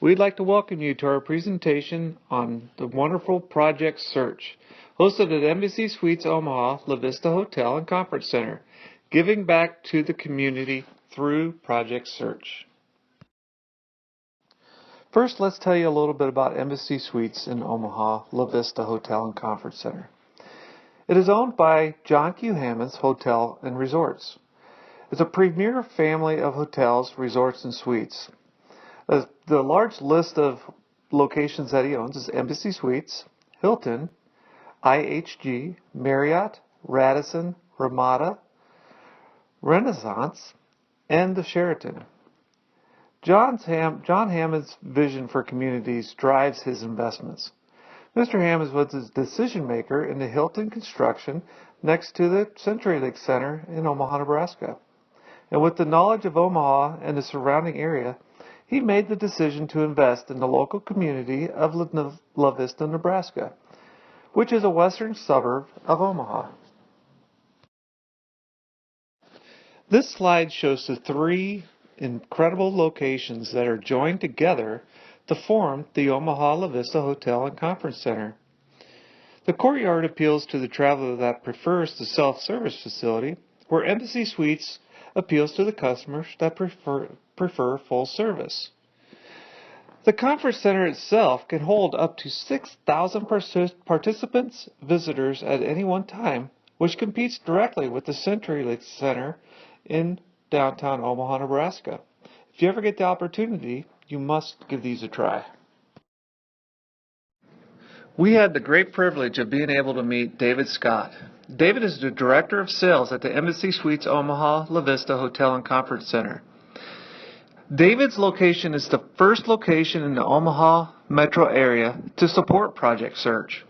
We'd like to welcome you to our presentation on the wonderful Project Search, hosted at Embassy Suites Omaha, La Vista Hotel and Conference Center, giving back to the community through Project Search. First, let's tell you a little bit about Embassy Suites in Omaha, La Vista Hotel and Conference Center. It is owned by John Q. Hammond's Hotel and Resorts. It's a premier family of hotels, resorts, and suites. The large list of locations that he owns is Embassy Suites, Hilton, IHG, Marriott, Radisson, Ramada, Renaissance, and the Sheraton. John Hammond's vision for communities drives his investments. Mr. Hammond was a decision maker in the Hilton construction next to the CenturyLink Center in Omaha, Nebraska. And with the knowledge of Omaha and the surrounding area, he made the decision to invest in the local community of La Vista, Nebraska, which is a western suburb of Omaha. This slide shows the three incredible locations that are joined together to form the Omaha La Vista Hotel and Conference Center. The courtyard appeals to the traveler that prefers the self-service facility, where Embassy Suites appeals to the customers that prefer full service. The conference center itself can hold up to 6,000 participants, visitors at any one time, which competes directly with the CenturyLink Center in downtown Omaha, Nebraska. If you ever get the opportunity, you must give these a try. We had the great privilege of being able to meet David Scott. David is the Director of Sales at the Embassy Suites Omaha La Vista Hotel and Conference Center. David's location is the first location in the Omaha metro area to support Project Search.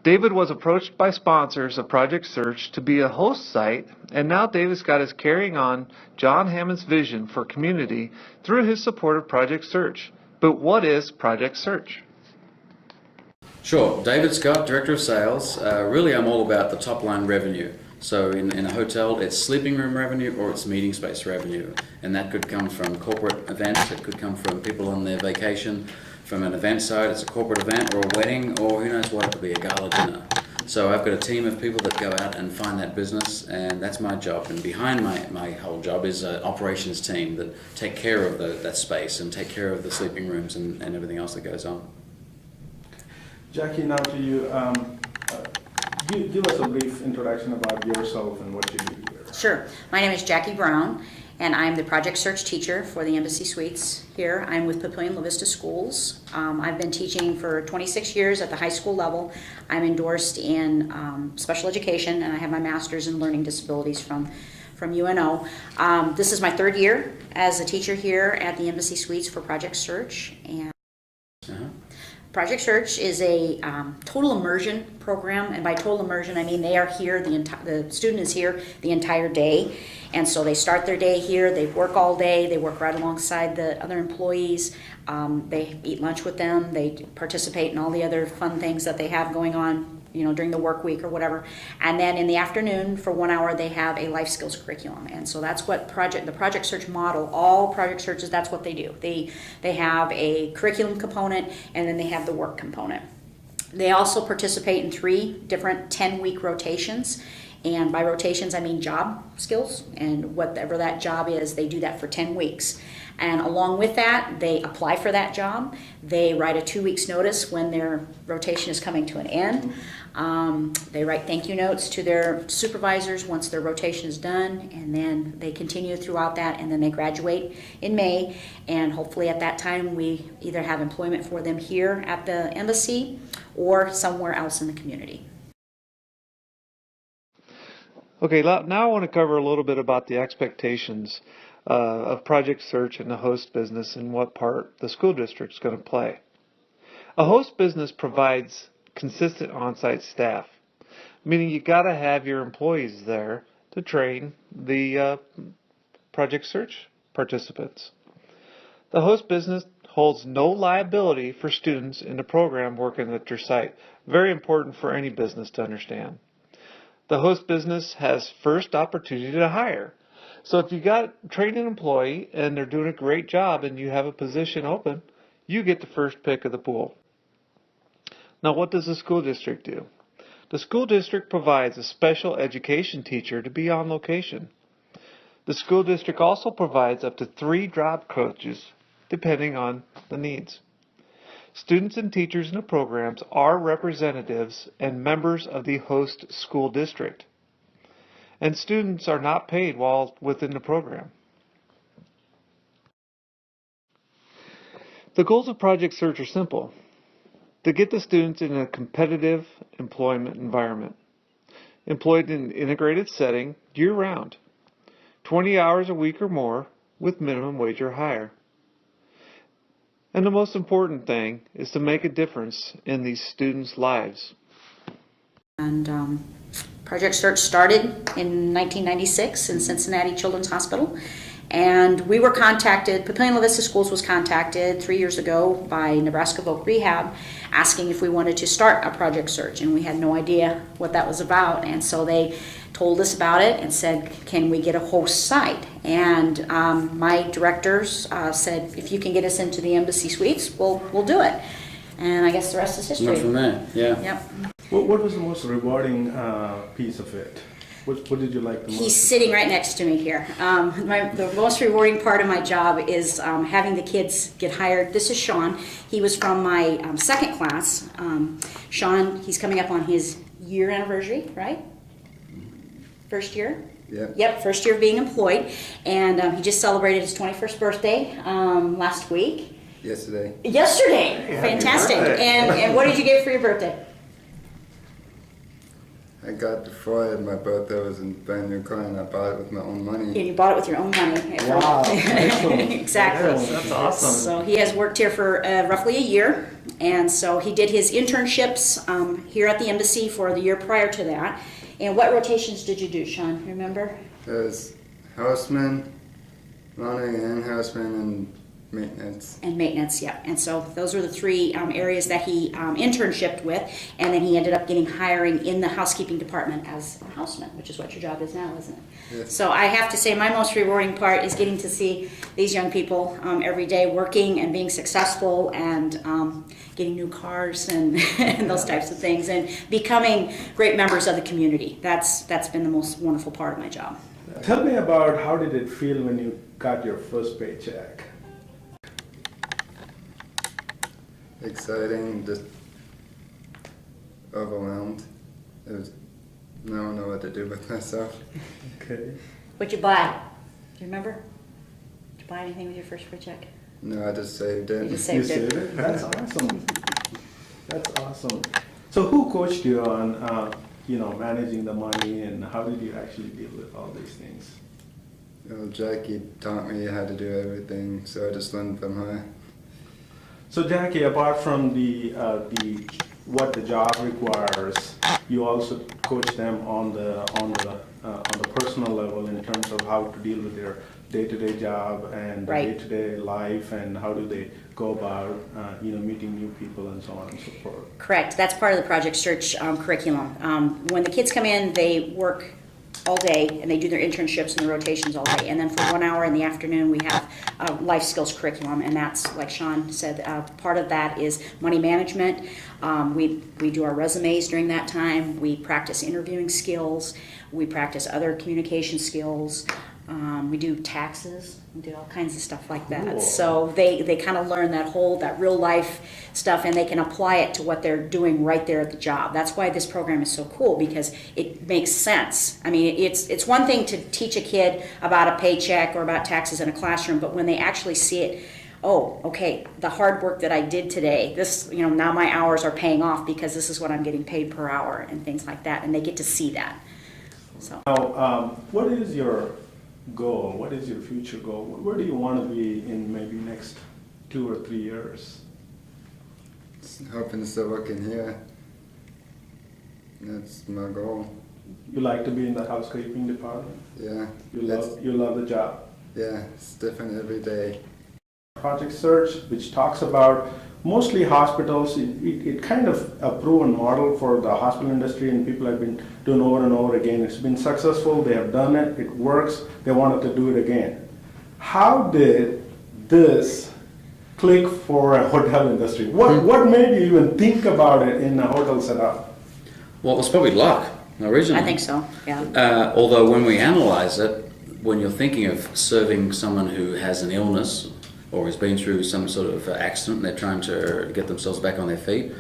David was approached by sponsors of Project Search to be a host site, and now David Scott is carrying on John Hammond's vision for community through his support of Project Search. But what is Project Search? Sure. David Scott, Director of Sales. Really, I'm all about the top line revenue. So in a hotel, it's sleeping room revenue or it's meeting space revenue. And that could come from corporate events, it could come from people on their vacation. From an event side, it's a corporate event or a wedding, or who knows what, it could be a gala dinner. So I've got a team of people that go out and find that business, and that's my job. And behind my whole job is an operations team that take care of that space and take care of the sleeping rooms and everything else that goes on. Jackie, now to you. Give us a brief introduction about yourself and what you do here. Sure. My name is Jackie Brown, and I'm the Project Search teacher for the Embassy Suites here. I'm with Papillion La Vista Schools. I've been teaching for 26 years at the high school level. I'm endorsed in special education, and I have my master's in learning disabilities from UNO. This is my third year as a teacher here at the Embassy Suites for Project Search. And Project Search is a total immersion program, and by total immersion I mean they are here, the student is here the entire day, and so they start their day here, they work all day, they work right alongside the other employees, they eat lunch with them, they participate in all the other fun things that they have going on, during the work week or whatever, and then in the afternoon for 1 hour they have a life skills curriculum. And so that's what the Project Search model, all Project Searches, that's what they do. They have a curriculum component, and then they have the work component. They also participate in 3 different 10-week rotations, and by rotations I mean job skills, and whatever that job is, they do that for 10 weeks. And along with that, they apply for that job. They write a 2 weeks notice when their rotation is coming to an end. They write thank you notes to their supervisors once their rotation is done, and then they continue throughout that, and then they graduate in May, and hopefully at that time we either have employment for them here at the embassy or somewhere else in the community. Okay, now I want to cover a little bit about the expectations of Project Search and the host business and what part the school district is going to play. A host business provides consistent on-site staff, meaning you got to have your employees there to train the Project Search participants. The host business holds no liability for students in the program working at your site. Very important for any business to understand. The host business has first opportunity to hire. So if you got trained an employee and they're doing a great job and you have a position open, You get the first pick of the pool. Now, what does the school district do? The school district provides a special education teacher to be on location. The school district also provides up to 3 job coaches, depending on the needs. Students and teachers in the programs are representatives and members of the host school district. And students are not paid while within the program. The goals of Project Search are simple: to get the students in a competitive employment environment, employed in an integrated setting year-round, 20 hours a week or more with minimum wage or higher. And the most important thing is to make a difference in these students' lives. And Project Search started in 1996 in Cincinnati Children's Hospital. And we were contacted, Papillion La Vista Schools was contacted 3 years ago by Nebraska Voc Rehab asking if we wanted to start a Project Search. And we had no idea what that was about. And so they told us about it and said, can we get a host site? And my directors said, if you can get us into the Embassy Suites, we'll do it. And I guess the rest is history. Not from there, yeah. Yep. What was the most rewarding piece of it? What did you like the most? He's sitting right next to me here. The most rewarding part of my job is having the kids get hired. This is Sean. He was from my second class. Sean, he's coming up on his year anniversary, right? First year? Yep, first year of being employed. And he just celebrated his 21st birthday last week. Yesterday. Yesterday! Fantastic. And what did you get for your birthday? I got before my birthday was in brand new car and I bought it with my own money. And you bought it with your own money. Wow. Exactly. That's awesome. So he has worked here for roughly a year, and so he did his internships here at the embassy for the year prior to that. And what rotations did you do, Sean? Remember? There's houseman, running and houseman and maintenance. And maintenance, yeah. And so those were the 3 areas that he internshiped with, and then he ended up getting hiring in the housekeeping department as a houseman, which is what your job is now, isn't it? Yes. So I have to say my most rewarding part is getting to see these young people every day working and being successful and getting new cars and, and those types of things and becoming great members of the community. That's been the most wonderful part of my job. Tell me about how did it feel when you got your first paycheck? Exciting, just overwhelmed. It was, now I don't know what to do with myself. Okay. What'd you buy? Do you remember? Did you buy anything with your first paycheck? No, I just saved it. You just You saved saved it. it? That's awesome. That's awesome. So who coached you on, managing the money, and how did you actually deal with all these things? Well, Jackie taught me how to do everything, so I just learned from her. So Jackie, apart from the what the job requires, you also coach them on the personal level in terms of how to deal with their day-to-day job and Right. day-to-day life, and how do they go about meeting new people and so on and so forth. Correct. That's part of the Project Search curriculum. When the kids come in, they work all day and they do their internships and their rotations all day. And then for 1 hour in the afternoon, we have life skills curriculum. And that's, like Sean said, part of that is money management. We do our resumes during that time. We practice interviewing skills. We practice other communication skills. We do taxes. We do all kinds of stuff like that. Cool. So they kind of learn that real life stuff, and they can apply it to what they're doing right there at the job. That's why this program is so cool, because it makes sense. I mean, it's one thing to teach a kid about a paycheck or about taxes in a classroom, but when they actually see it, oh, okay, the hard work that I did today, this, now my hours are paying off because this is what I'm getting paid per hour and things like that, and they get to see that. So. Now, what is your goal? What is your future goal? Where do you want to be in maybe next 2 or 3 years? Hoping to still work in here. That's my goal. You like to be in the housekeeping department? Yeah. You love the job. Yeah, it's different every day. Project Search, which talks about mostly hospitals. It kind of a proven model for the hospital industry, and people have been doing over and over again. It's been successful. They have done it. It works. They wanted to do it again. How did this click for a hotel industry? What made you even think about it in a hotel setup? Well, it was probably luck originally. I think so, yeah. Although when we analyse it, when you're thinking of serving someone who has an illness or has been through some sort of accident and they're trying to get themselves back on their feet,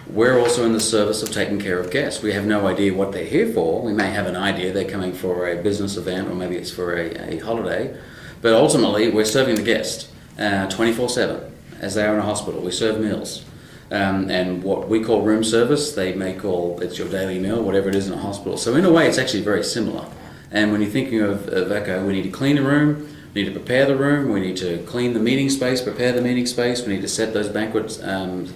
we're also in the service of taking care of guests. We have no idea what they're here for. We may have an idea they're coming for a business event or maybe it's for a holiday, but ultimately we're serving the guest 24/7 as they are in a hospital. We serve meals. And what we call room service, they may call it's your daily meal, whatever it is in a hospital. So in a way, it's actually very similar. And when you're thinking of okay, we need to clean the room, we need to prepare the room, we need to clean the meeting space, prepare the meeting space, we need to set those banquet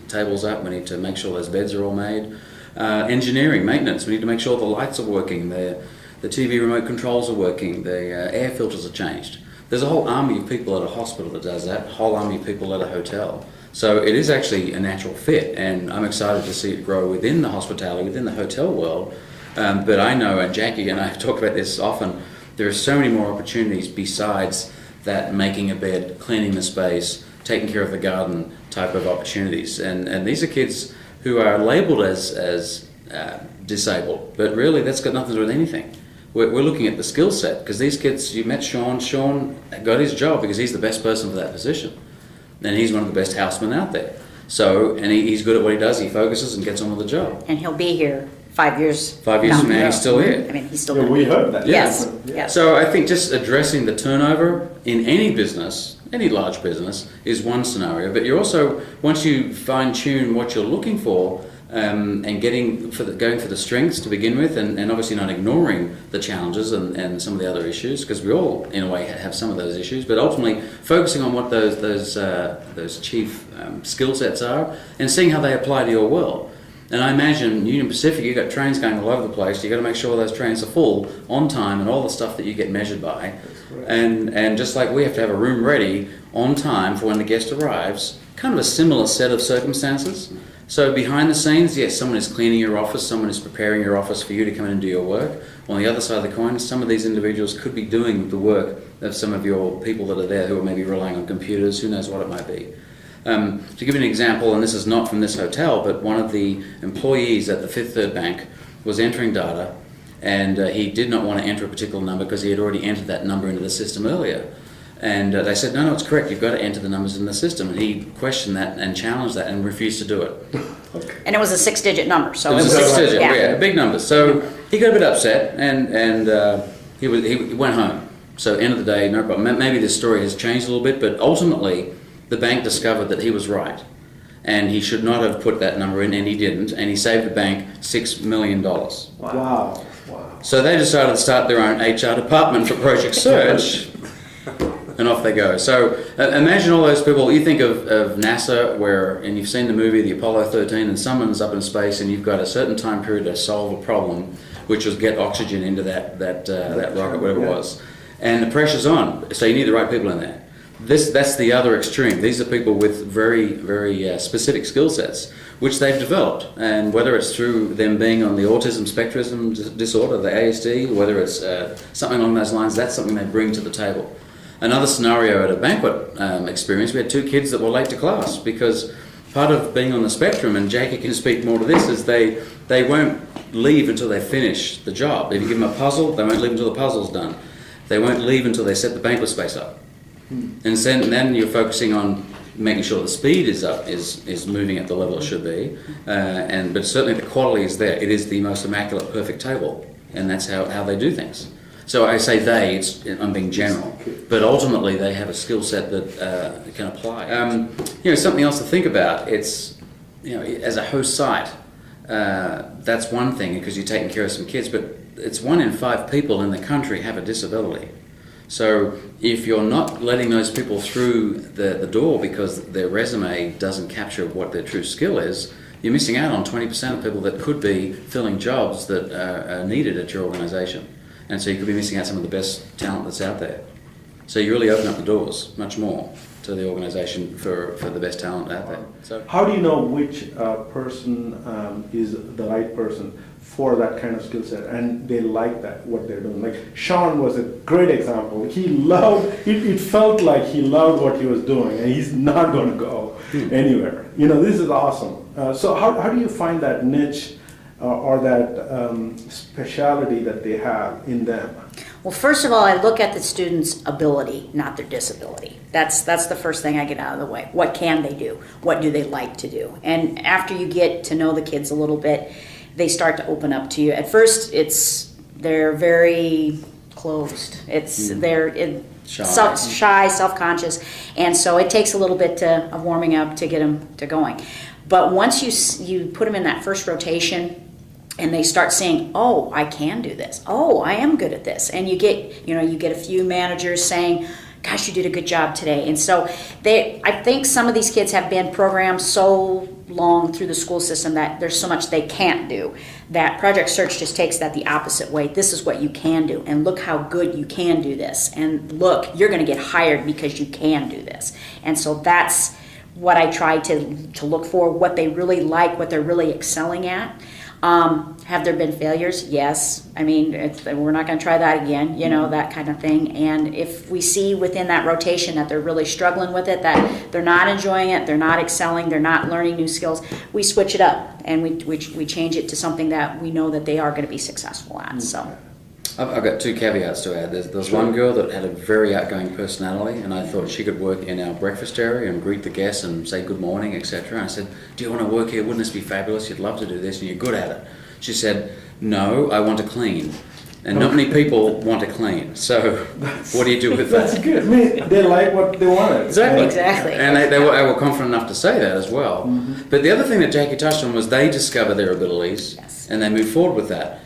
tables up, we need to make sure those beds are all made. Engineering, maintenance, we need to make sure the lights are working, the TV remote controls are working, the air filters are changed. There's a whole army of people at a hospital that does that, a whole army of people at a hotel. So it is actually a natural fit, and I'm excited to see it grow within the hospitality, within the hotel world. But I know, and Jackie and I have talked about this often, there are so many more opportunities besides that making a bed, cleaning the space, taking care of the garden type of opportunities. And these are kids who are labelled as disabled, but really that's got nothing to do with anything. We're looking at the skill set, because these kids, you met Sean got his job because he's the best person for that position. And he's one of the best housemen out there. So, and he's good at what he does, he focuses and gets on with the job. And he'll be here 5 years. 5 years from now, he's still here. I mean, he's still Yeah, going to we be. heard that. Yes, Yeah. yes. So I think just addressing the turnover in any business, any large business, is one scenario. But you're also, once you fine tune what you're looking for, and going for the strengths to begin with, and obviously not ignoring the challenges and some of the other issues, because we all in a way have some of those issues, but ultimately focusing on what those chief skill sets are and seeing how they apply to your world. And I imagine Union Pacific, you've got trains going all over the place. You've got to make sure those trains are full on time and all the stuff that you get measured by. And just like we have to have a room ready on time for when the guest arrives, kind of a similar set of circumstances. So behind the scenes, yes, someone is cleaning your office, someone is preparing your office for you to come in and do your work. On the other side of the coin, some of these individuals could be doing the work of some of your people that are there who are maybe relying on computers, who knows what it might be. To give you an example, and this is not from this hotel, but one of the employees at the Fifth Third Bank was entering data, and he did not want to enter a particular number because he had already entered that number into the system earlier. And they said, no, it's correct, you've got to enter the numbers in the system. And he questioned that and challenged that and refused to do it. And it was a 6-digit number, so It was a six-digit, yeah. yeah, a big number. So he got a bit upset and he went home. So end of the day, no problem. Maybe this story has changed a little bit, but ultimately the bank discovered that he was right. And he should not have put that number in, and he didn't. And he saved the bank $6 million. Wow. So they decided to start their own HR department for Project Search. And off they go. So imagine all those people. You think of NASA, and you've seen the movie, the Apollo 13, and someone's up in space, and you've got a certain time period to solve a problem, which was get oxygen into that rocket, whatever it was. And the pressure's on, so you need the right people in there. That's the other extreme. These are people with very, very specific skill sets, which they've developed. And whether it's through them being on the autism spectrum disorder, the ASD, whether it's something along those lines, that's something they bring to the table. Another scenario at a banquet experience, we had 2 kids that were late to class because part of being on the spectrum, and Jackie can speak more to this, is they won't leave until they finish the job. If you give them a puzzle, they won't leave until the puzzle's done. They won't leave until they set the banquet space up. And then you're focusing on making sure the speed is up, is moving at the level it should be, but certainly the quality is there. It is the most immaculate, perfect table, and that's how they do things. So I say I'm being general, but ultimately they have a skill set that can apply. Something else to think about. It's, as a host site, that's one thing because you're taking care of some kids, but it's 1 in 5 people in the country have a disability. So if you're not letting those people through the door because their resume doesn't capture what their true skill is, you're missing out on 20% of people that could be filling jobs that are needed at your organisation. And so you could be missing out some of the best talent that's out there. So you really open up the doors much more to the organisation for the best talent out there. So How do you know which person is the right person? for that kind of skill set, and they like that, what they're doing. Like Sean was a great example. He loved, it felt like he loved what he was doing, and he's not going to go anywhere. You know, this is awesome. So how do you find that niche or that speciality that they have in them? Well, first of all, I look at the student's ability, not their disability. That's the first thing I get out of the way. What can they do? What do they like to do? And after you get to know the kids a little bit, they start to open up to you. At first, they're very closed. They're shy, self-conscious, and so it takes a little bit of warming up to get them to going. But once you put them in that first rotation, and they start saying, "Oh, I can do this. Oh, I am good at this," and you get a few managers saying, "Gosh, you did a good job today." And so I think some of these kids have been programmed so long through the school system that there's so much they can't do that Project Search just takes that the opposite way. This is what you can do, and look how good you can do this, and look, you're going to get hired because you can do this. And so that's what I try to look for, what they really like, what they're really excelling at. Have there been failures? Yes. I mean, we're not going to try that again, that kind of thing. And if we see within that rotation that they're really struggling with it, that they're not enjoying it, they're not excelling, they're not learning new skills, we switch it up and we change it to something that we know that they are going to be successful at. So. I've got two caveats to add. There's one girl that had a very outgoing personality, and I thought she could work in our breakfast area and greet the guests and say good morning, etc. And I said, "Do you want to work here? Wouldn't this be fabulous? You'd love to do this, and you're good at it." She said, "No, I want to clean." And not many people want to clean. So what do you do with that? That's good. I mean, they like what they wanted. Exactly. And they were confident enough to say that as well. Mm-hmm. But the other thing that Jackie touched on was they discover their abilities, and they move forward with that.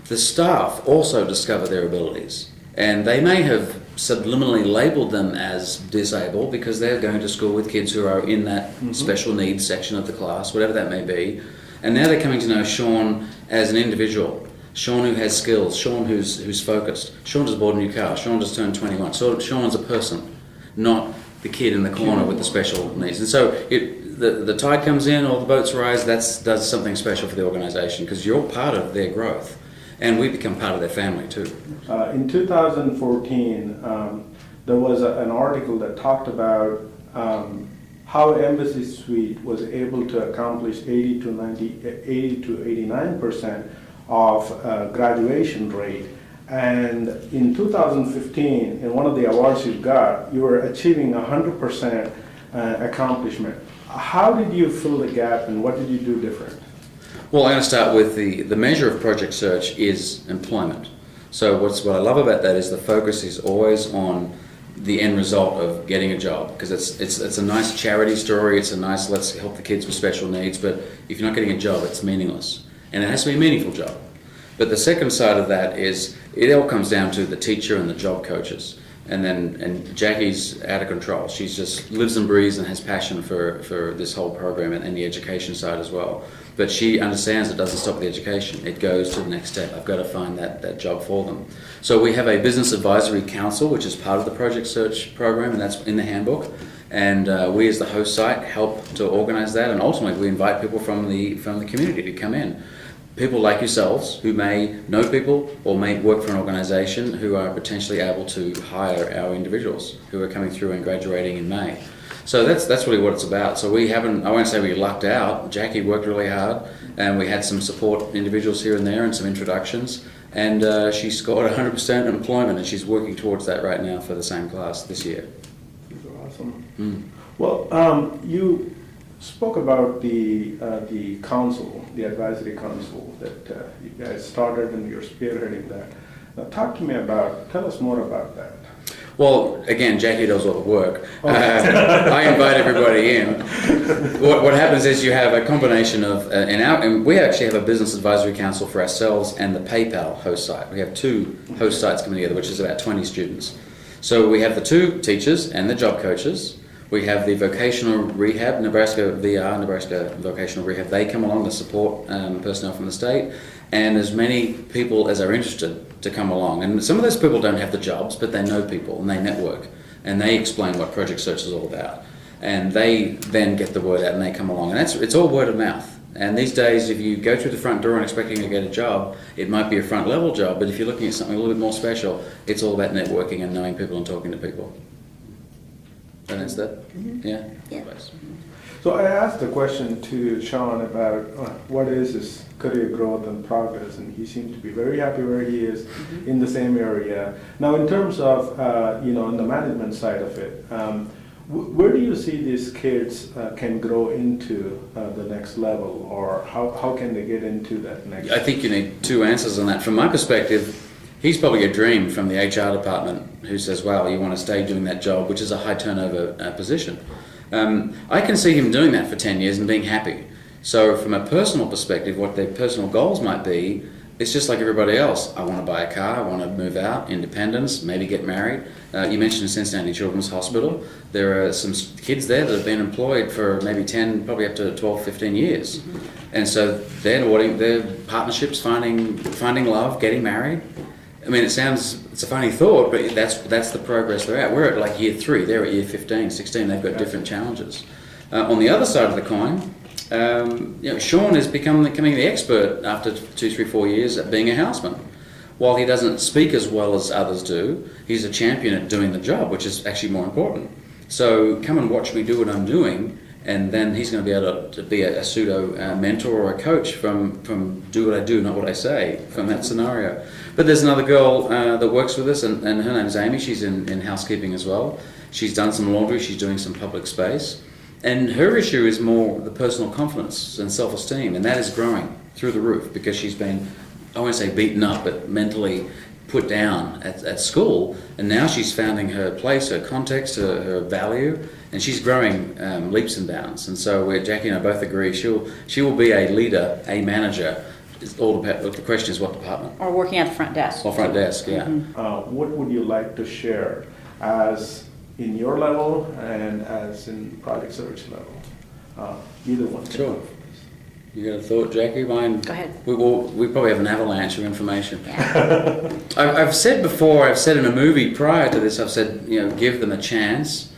The staff also discover their abilities, and they may have subliminally labelled them as disabled because they're going to school with kids who are in that special needs section of the class, whatever that may be, and now they're coming to know Sean as an individual, Sean who has skills, Sean who's focused, Sean just bought a new car, Sean just turned 21, so Sean's a person, not the kid in the corner with the special needs. And so the tide comes in, all the boats rise, that does something special for the organisation because you're part of their growth. And we become part of their family too. In 2014, there was an article that talked about how Embassy Suite was able to accomplish 80 to 89% of graduation rate. And in 2015, in one of the awards you got, you were achieving 100% accomplishment. How did you fill the gap, and what did you do different? Well, I'm going to start with the measure of Project Search is employment. So what I love about that is the focus is always on the end result of getting a job, because it's a nice charity story, it's a nice let's help the kids with special needs, but if you're not getting a job, it's meaningless. And it has to be a meaningful job. But the second side of that is it all comes down to the teacher and the job coaches. And Jackie's out of control. She just lives and breathes and has passion for this whole program and the education side as well. But she understands it doesn't stop the education. It goes to the next step. I've got to find that job for them. So we have a business advisory council, which is part of the Project Search program, and that's in the handbook. And we as the host site help to organize that, and ultimately we invite people from the community to come in. People like yourselves who may know people or may work for an organization who are potentially able to hire our individuals who are coming through and graduating in May. So that's really what it's about. So I won't say we lucked out. Jackie worked really hard, and we had some support individuals here and there and some introductions, and she scored 100% employment, and she's working towards that right now for the same class this year. These are awesome. Well, you spoke about the council, the advisory council that you guys started, and you're spearheading that. Now, tell us more about that. Well, again, Jackie does all the work. I invite everybody in. What happens is you have a combination of, and we actually have a business advisory council for ourselves and the PayPal host site. We have two host sites coming together, which is about 20 students. So we have the two teachers and the job coaches. We have the vocational rehab, Nebraska Vocational Rehab. They come along to support personnel from the state, and as many people as are interested to come along. And some of those people don't have the jobs, but they know people and they network, and they explain what Project Search is all about. And they then get the word out and they come along. And it's all word of mouth. And these days, if you go through the front door and expecting to get a job, it might be a front level job, but if you're looking at something a little bit more special, it's all about networking and knowing people and talking to people. And that's that? Mm-hmm. Yeah? Yeah. So I asked a question to Sean about what is his career growth and progress, and he seems to be very happy where he is in the same area. Now, in terms of, on the management side of it, where do you see these kids can grow into the next level, or how can they get into that next? I think you need two answers on that. From my perspective, he's probably a dream from the HR department who says, wow, you want to stay doing that job, which is a high turnover position. I can see him doing that for 10 years and being happy. So from a personal perspective, what their personal goals might be, it's just like everybody else. I want to buy a car, I want to move out, independence, maybe get married. You mentioned Cincinnati Children's Hospital. There are some kids there that have been employed for maybe 10, probably up to 12, 15 years. And so they're wanting their partnerships, finding love, getting married. I mean, it's a funny thought, but that's the progress they're at. We're at like year 3, they're at year 15, 16, they've got different challenges. On the other side of the coin, Sean is becoming the expert after 2, 3, 4 years at being a houseman. While he doesn't speak as well as others do, he's a champion at doing the job, which is actually more important. So come and watch me do what I'm doing, and then he's going to be able to be a pseudo mentor or a coach from do what I do, not what I say, from that scenario. But there's another girl that works with us, and her name's Amy. She's in housekeeping as well. She's done some laundry, she's doing some public space. And her issue is more the personal confidence and self-esteem, and that is growing through the roof because she's been, I won't say beaten up, but mentally put down at school, and now she's finding her place, her context, her value, and she's growing leaps and bounds. And so Jackie and I both agree she will be a leader, a manager. It's all the question is what department? Or working at the front desk. Or front desk, yeah. What would you like to share as in your level and as in project search level? Either one. Sure. You got a thought, Jackie? Mine. Go ahead. We probably have an avalanche of information. Yeah. I've said before. I've said in a movie prior to this. I've said give them a chance,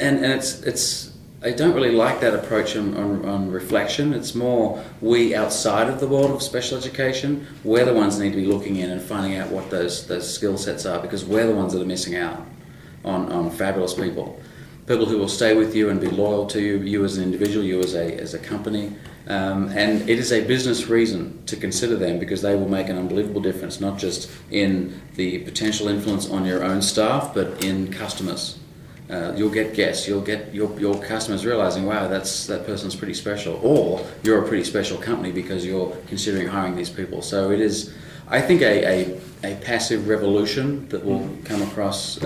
and it's. I don't really like that approach on reflection. It's more we outside of the world of special education. We're the ones that need to be looking in and finding out what those skill sets are, because we're the ones that are missing out on fabulous people who will stay with you and be loyal to you as an individual, you as a company. And it is a business reason to consider them because they will make an unbelievable difference, not just in the potential influence on your own staff, but in customers. You'll get guests, you'll get your customers realizing, wow, that person's pretty special, or you're a pretty special company because you're considering hiring these people. So it is, I think, a passive revolution that will come across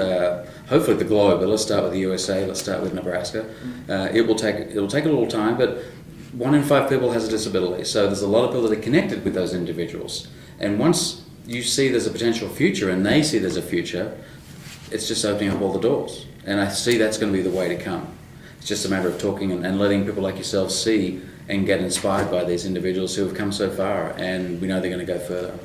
hopefully the globe, but let's start with the USA, let's start with Nebraska. It'll take a little time, but 1 in 5 people has a disability, so there's a lot of people that are connected with those individuals. And once you see there's a potential future and they see there's a future, it's just opening up all the doors. And I see that's going to be the way to come. It's just a matter of talking and letting people like yourself see and get inspired by these individuals who have come so far, and we know they're going to go further.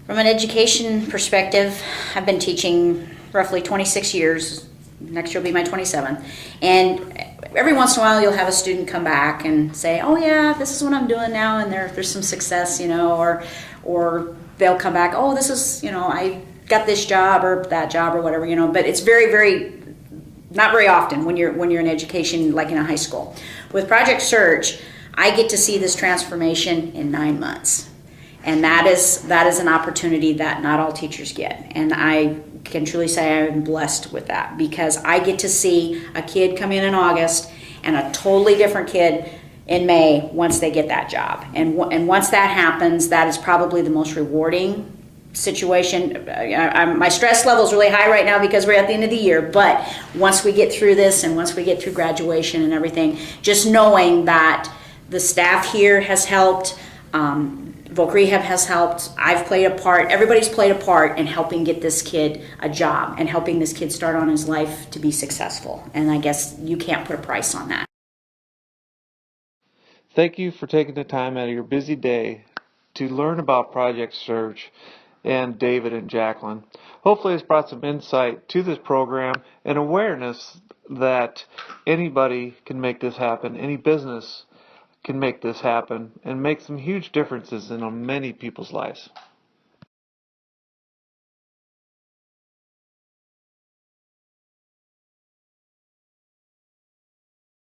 From an education perspective, I've been teaching roughly 26 years. Next year will be my 27th. And every once in a while you'll have a student come back and say, oh yeah, this is what I'm doing now, and there's some success, or they'll come back, oh, this is, I got this job or that job or whatever, but it's very, very, not very often when you're in education, like in a high school. With Project Search, I get to see this transformation in 9 months. And that is an opportunity that not all teachers get. And I can truly say I'm blessed with that, because I get to see a kid come in August and a totally different kid in May once they get that job. And once that happens, that is probably the most rewarding situation. My stress level is really high right now because we're at the end of the year, but once we get through this and once we get through graduation and everything, just knowing that the staff here has helped, Voc Rehab has helped, I've played a part, everybody's played a part in helping get this kid a job and helping this kid start on his life to be successful. And I guess you can't put a price on that. Thank you for taking the time out of your busy day to learn about Project Search and David and Jacqueline. Hopefully it's brought some insight to this program and awareness that anybody can make this happen. Any business can make this happen and make some huge differences in many people's lives.